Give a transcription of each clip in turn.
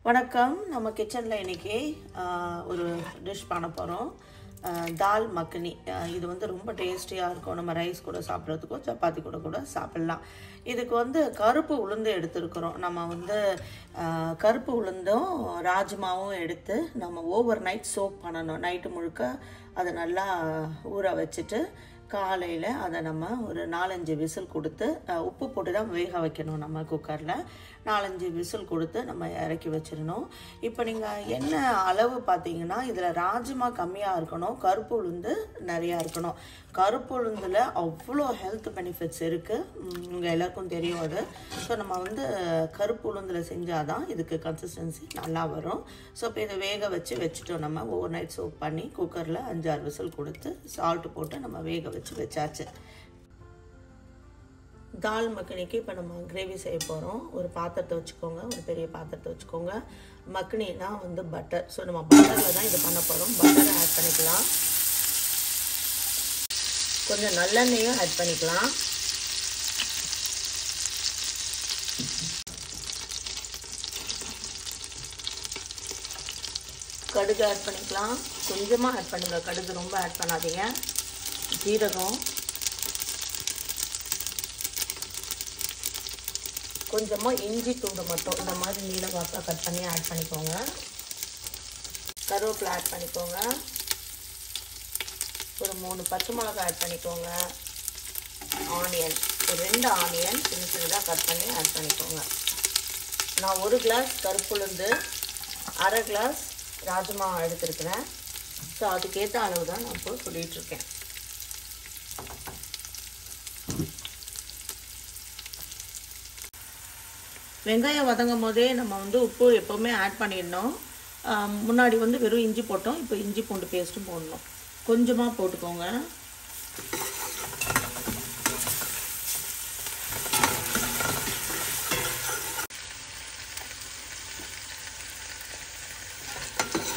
வணக்கம். நம்ம கிச்சனில் இன்றைக்கி ஒரு டிஷ் பண்ண போகிறோம். தால் மக்கனி. இது வந்து ரொம்ப டேஸ்டியாக இருக்கும். நம்ம ரைஸ் கூட சாப்பிட்றதுக்கோ சப்பாத்தி கூட சாப்பிட்லாம். இதுக்கு கருப்பு உளுந்து எடுத்துருக்குறோம். நம்ம கருப்பு உளுந்தும் ராஜ்மாவும் எடுத்து நம்ம ஓவர் நைட் சோக் பண்ணணும். நைட்டு முழுக்க அதை நல்லா ஊற வச்சுட்டு காலையில் அதை நம்ம ஒரு 4-5 விசில் கொடுத்து உப்பு போட்டு தான் வேக வைக்கணும். நம்ம குக்கரில் 4-5 விசில் கொடுத்து நம்ம இறக்கி வச்சிடணும். இப்போ நீங்கள் என்ன அளவு பார்த்தீங்கன்னா, இதில் ராஜ்மா கம்மியாக இருக்கணும், கருப்பு உளுந்து நிறையா இருக்கணும். கருப்பு உளுந்தில் அவ்வளோ ஹெல்த் பெனிஃபிட்ஸ் இருக்குது, உங்கள் எல்லாருக்கும் தெரியும் அது. ஸோ நம்ம கருப்பு உளுந்தில் செஞ்சால் தான் இதுக்கு கன்சிஸ்டன்சி நல்லா வரும். ஸோ இப்போ இதை வேக வச்சுட்டோம். நம்ம ஓவர் நைட் சோக் பண்ணி குக்கரில் 5-6 விசில் கொடுத்து சால்ட்டு போட்டு நம்ம வேக வச்சாச்சு. தால் மக்கனிக்கு இப்போ நம்ம கிரேவி செய்ய போகிறோம். ஒரு பாத்திரத்தை வச்சுக்கோங்க, ஒரு பெரிய பாத்திரத்தை வச்சுக்கோங்க. மக்கனினா பட்டர். ஸோ நம்ம பட்டரில் தான் இது பண்ண போகிறோம். பட்டரை ஆட் பண்ணிக்கலாம், கொஞ்சம் நல்லெண்ணெயும் ஆட் பண்ணிக்கலாம். கடுகு ஆட் பண்ணிக்கலாம், கொஞ்சமாக ஆட் பண்ணுங்க, கடுகு ரொம்ப ஆட் பண்ணாதீங்க. ஜீரகம், கொஞ்சமாக இஞ்சி தூண்டு மட்டும் இந்த மாதிரி நீல வாக்காக கட் பண்ணி ஆட் பண்ணிக்கோங்க. கருவேப்பிலை ஆட் பண்ணிக்கோங்க. ஒரு 3 பச்சை மிளகாய் ஆட் பண்ணிக்கோங்க. ஆனியன், ஒரு 2 ஆனியன் சின்னதாக கட் பண்ணி ஆட் பண்ணிக்கோங்க. நான் 1 கிளாஸ் கருப்புளுந்து, 1/2 கிளாஸ் ராஜ்மா எடுத்துருக்கிறேன். ஸோ அதுக்கேற்ற அளவு தான் நான் இப்போ சொல்லிகிட்ருக்கேன். வெங்காயம் வதங்கும் போதே நம்ம உப்பு எப்போவுமே ஆட் பண்ணிடணும். முன்னாடி வெறும் இஞ்சி போட்டோம், இப்போ இஞ்சி பூண்டு பேஸ்ட்டும் போடணும். கொஞ்சமாக போட்டுக்கோங்க.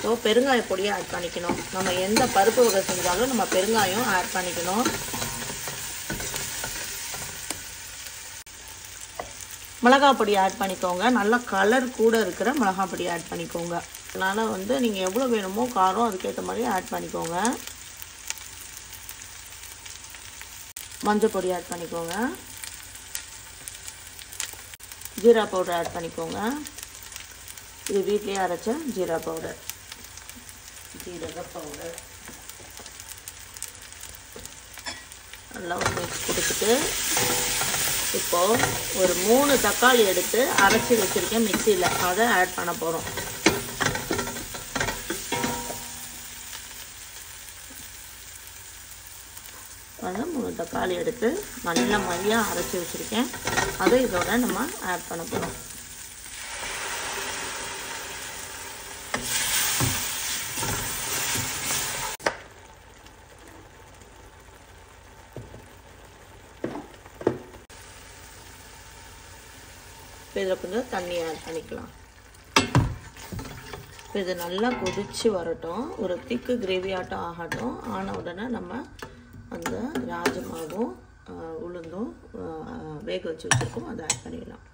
ஸோ பெருங்காய பொடியை ஆட் பண்ணிக்கணும். நம்ம எந்த பருப்பு வகை செஞ்சாலும் நம்ம பெருங்காயம் ஆட் பண்ணிக்கணும். மிளகாய் பொடி ஆட் பண்ணிக்கோங்க. நல்லா கலர் கூட இருக்கிற மிளகாய் பொடி ஆட் பண்ணிக்கோங்க. அதனால் நீங்கள் எவ்வளோ வேணுமோ காரம் அதுக்கேற்ற மாதிரி ஆட் பண்ணிக்கோங்க. மஞ்சள் பொடி ஆட் பண்ணிக்கோங்க. ஜீரா பவுடர் ஆட் பண்ணிக்கோங்க. இது வீட்லேயே அரைச்ச ஜீரா பவுடர், ஜீரக பவுடர். நல்லா மிக்ஸ் கொடுத்துட்டு இப்போது ஒரு 3 தக்காளி எடுத்து அரைச்சி வச்சுருக்கேன் மிக்சியில், அதை ஆட் பண்ண போகிறோம். அதை 3 தக்காளி எடுத்து நல்ல மையாக அரைச்சி வச்சுருக்கேன், அதை இதோட நம்ம ஆட் பண்ண போகிறோம். இதில் கொஞ்சம் தண்ணி ஆட் பண்ணிக்கலாம். இது நல்லா கொதித்து வரட்டும், ஒரு திக்கு கிரேவி ஆட்டம் ஆகட்டும். ஆன உடனே நம்ம அந்த ராஜ்மாவும் உளுந்தும் வேக வச்சு வச்சுருக்கோம், அதை ஆட் பண்ணிடலாம்.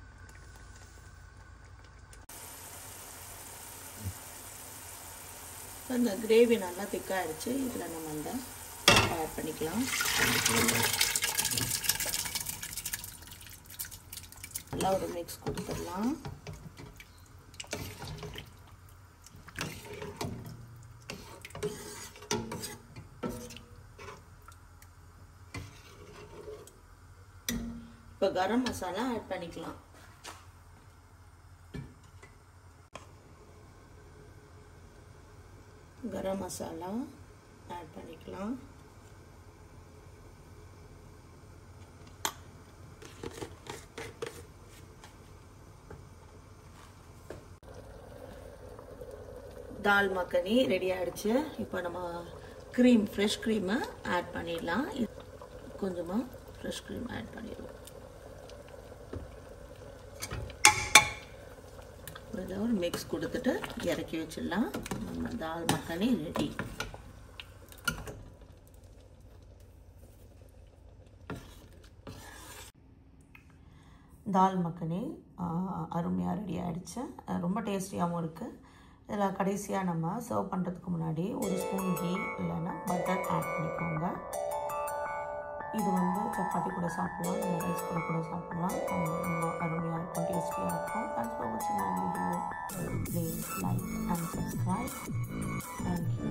அந்த கிரேவி நல்லா திக்காகிடுச்சு. இதில் நம்ம ஆட் பண்ணிக்கலாம். நல்லா ஒரு மிக்ஸ் கொடுத்துடலாம். இப்போ கரம் மசாலா ஆட் பண்ணிக்கலாம். கரம் மசாலா ஆட் பண்ணிக்கலாம். தால் மக்கனி ரெடி ஆகிடுச்சு. இப்போ நம்ம ஃப்ரெஷ் க்ரீமை ஆட் பண்ணிடலாம். கொஞ்சமாக ஃப்ரெஷ் க்ரீம் ஆட் பண்ணிடலாம். இதை ஒரு மிக்ஸ் கொடுத்துட்டு இறக்கி வச்சிடலாம். நம்ம தால் மக்கனி ரெடி. தால் மக்கனி அருமையாக ரெடி ஆகிடுச்சு. ரொம்ப டேஸ்டியாகவும் இருக்குது. இதில் கடைசியாக நம்ம சர்வ் பண்ணுறதுக்கு முன்னாடி ஒரு ஸ்பூன் கீ இல்லைன்னா பட்டர் ஆட் பண்ணிக்கோங்க. இது வந்து சப்பாத்தி கூட சாப்பிடலாம், இல்லை ரைஸ் கூட சாப்பிடலாம். ரொம்ப அருமையாக இருக்கும், டேஸ்டியாக இருக்கும். தேங்க்ஸ் ஃபார் வாட்சிங் my video. Please like and subscribe. Thank you.